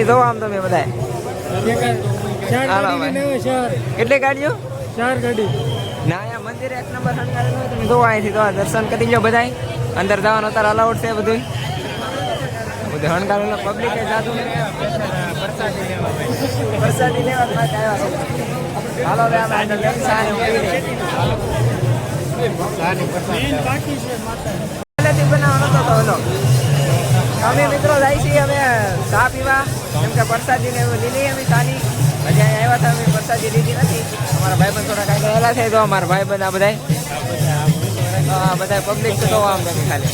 જોવો આમ તમે બધા કેટલી ગાડીઓ 4 ગાડી ના અહીંયા મંદિર એક નંબર શણગારેલું હોય તમે જોવો અહીંથી તો દર્શન કરી લો બધા અંદર જવાનું અત્યારે અલાઉડ છે બધું બધું શણગારેલું પબ્લિક જાતું પ્રસાદી લેવા માટે આવ્યા છે હાલો રે આપણે અંદર જઈ સાને બનાવવાનો તો ઓલો અમે મિત્રો જાય છીએ અમે ચા પીવા કેમ કે પ્રસાદી ને લીધી અમે ચાની હજી આવ્યા હતા અમે પ્રસાદી લીધી નથી અમારા ભાઈબંધ થોડા કાંઈ ગયેલા છે તો અમારા ભાઈબંધ આ બધા બધા પબ્લિક છે તો આમ તમે ખાલી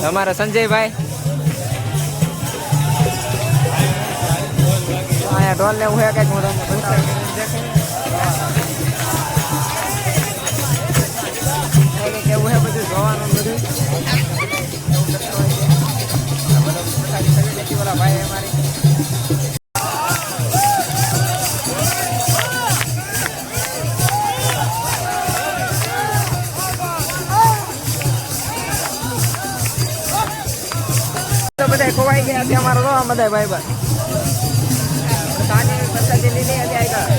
અમારા સંજયભાઈ અહીંયા ઢોલ ને એવું છે કંઈક હું તમને બતાવું કેવું છે બધું જોવાનું બધું ભાઈ અમારી બધા ખોવાઈ ગયા છે અમારો તો બધા ભાઈ ભાઈ સાંજે પ્રસાદી લીધી હતી આગળ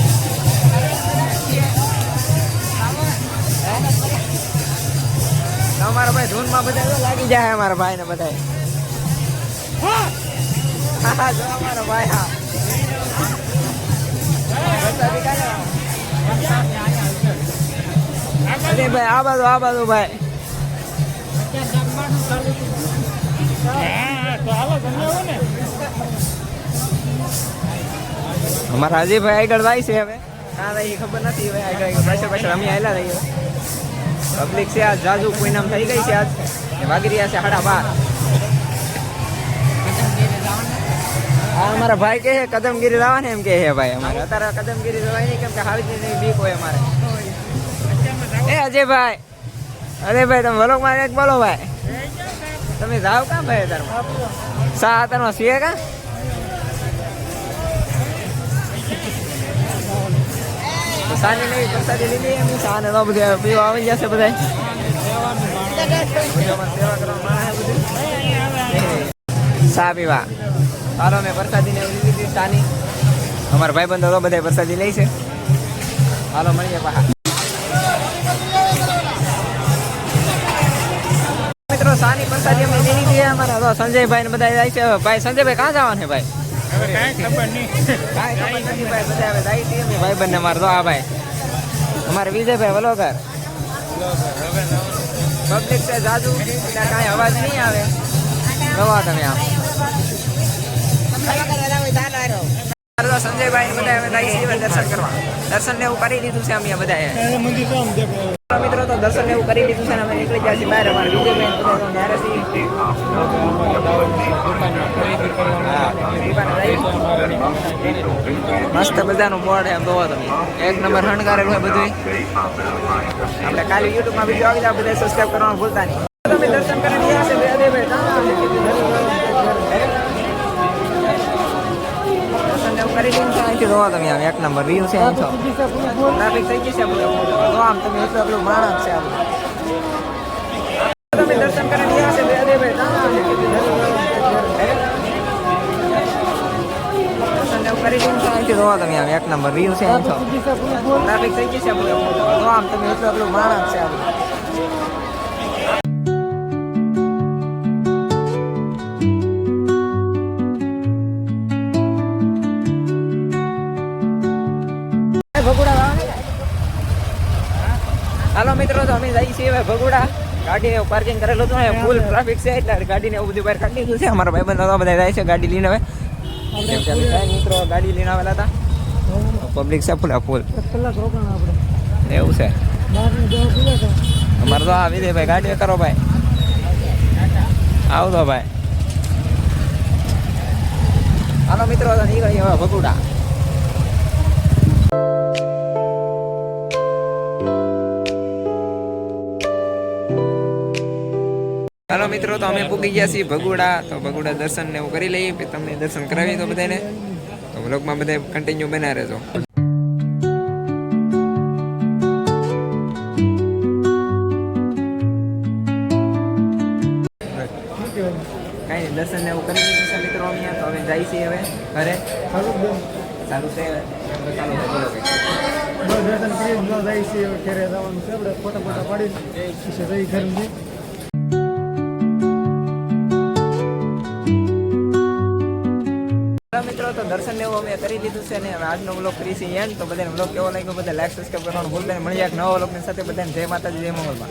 અમારા ભાઈ ધૂનમાં બધા લાગી જાય અમારા ભાઈ ને બધા હા જો અમારા ભાઈ હા અરે ભાઈ આ બાજુ ભાઈ અમારા હાજીભાઈ આગળ જાય છે હવે ના ભાઈ ખબર નથી હવે આગળ પાછળ અમે આવેલા રહીએ પબ્લિક છે આજ જાજુ કોઈ નામ થઈ ગઈ છે આજ વાગી રહ્યા છે 12:30 અમારા ભાઈ કહે કદમગીરી જવા ને એમ કે હે ભાઈ અમારે અત્યારે કદમગીરી જવાય નહીં કેમ કે હાવી નહીં બીક હોય અમારે એ અજયભાઈ અરે ભાઈ તમે વલોક માં એક બોલો ભાઈ તમે જાઓ કાં ભાઈ અત્યારમાં સા અત્યારમાં છીએ કાં સાંજે નહીં પ્રસાદી લીધી એમ સાને તો બધું પીવા આવી જશે બધા ચા પીવા ચાલો મેં પ્રસાદી ને લીધી હતી સાની અમારા ભાઈબંધો તો બધા પ્રસાદી લે છે હાલો મળીએ પાછા મિત્રો સાની પ્રસાદી અમે લીધી હતી અમારા તો સંજયભાઈ ને બધા જાય છે ભાઈ સંજયભાઈ ક્યાં જવાનું છે ભાઈ ભાઈ બંને મારે તો આ ભાઈ અમારે વિજયભાઈ વલોકર પબ્લિક છે જાજુ એટલે કાંઈ અવાજ નહીં આવે રવા તમે આમ સંજયભાઈ બધા અમે જાય દર્શન કરવા દર્શન ને એવું કરી દીધું છે અમે બધા મિત્રો તો દર્શન એવું કરી દીધું છે ને અમે નીકળી ગયા છીએ બહાર અમારે મસ્ત બધાનું બોર્ડ એમ જોવો તમે એક નંબર શણગારેલું હોય બધું આપણે કાલે યુટ્યુબમાં વિડીયો આવી જાય બધા સબસ્ક્રાઈબ કરવાનું ભૂલતા નહીં તમે દર્શન કરી રહ્યા છે કરી દીધું છે અહીંથી જોવા તમે આમ એક નંબર વ્યૂ છે અહીં છો ટ્રાફિક થઈ ગઈ છે બધું આમ તમે એટલું એટલું માણસ છે આમ તમે દર્શન કરી રહ્યા છે કરી દીધું છે અહીંથી જોવા તમે આમ એક નંબર વ્યૂ છે અહીં છો ટ્રાફિક થઈ ગઈ છે બધું આમ તમે એટલું એટલું માણસ છે આમ હાલો મિત્રો તો અમે જઈએ છીએ ભગોડા ગાડીને પાર્કિંગ કરેલું હતું ને ફૂલ ટ્રાફિક છે એટલે ગાડીને એવું બધું બહાર કાઢી દીધું છે અમારા ભાઈબંધો બધા જાય છે ગાડી લઈને હવે મિત્રો ગાડી લઈને આવેલા હતા પબ્લિક છે ફૂલ એવું છે અમારે તો આવી દે ભાઈ ગાડી કરો ભાઈ આવતો ભાઈ હાલો મિત્રો નીકળીએ હવે ભગોડા હાલો મિત્રો તો અમે પૂગી ગયા છીએ ભગોડા તો ભગોડા દર્શન ને એવું કરી લઈએ તમને દર્શન કરાવીએ તો બધાને તો વ્લોગમાં બધા કન્ટિન્યુ બના રહેજો કાંઈ દર્શન ને એવું કરી લીધું છે મિત્રો અમે તો હવે જાય છીએ હવે ઘરે ચાલુ છે ચાલુ છે બોલો કંઈક. દર્શન કરી ન જાય છે ઘરે જવાનું છે આપણે ફોટા ફોટા પાડીને જઈ ઘર મિત્રો તો દર્શન એવું અમે કરી લીધું છે ને હવે આજનો વ્લોગ કરી છે એન્ડ. તો બધાને વ્લોગ કેવો લાગ્યો બધા લાઈક સબસ્ક્રાઈબ કરવાનું ભૂલતા નહીં. મળીએ એક નવા વ્લોગની સાથે બધાને જય માતાજી જય મંગળમાં.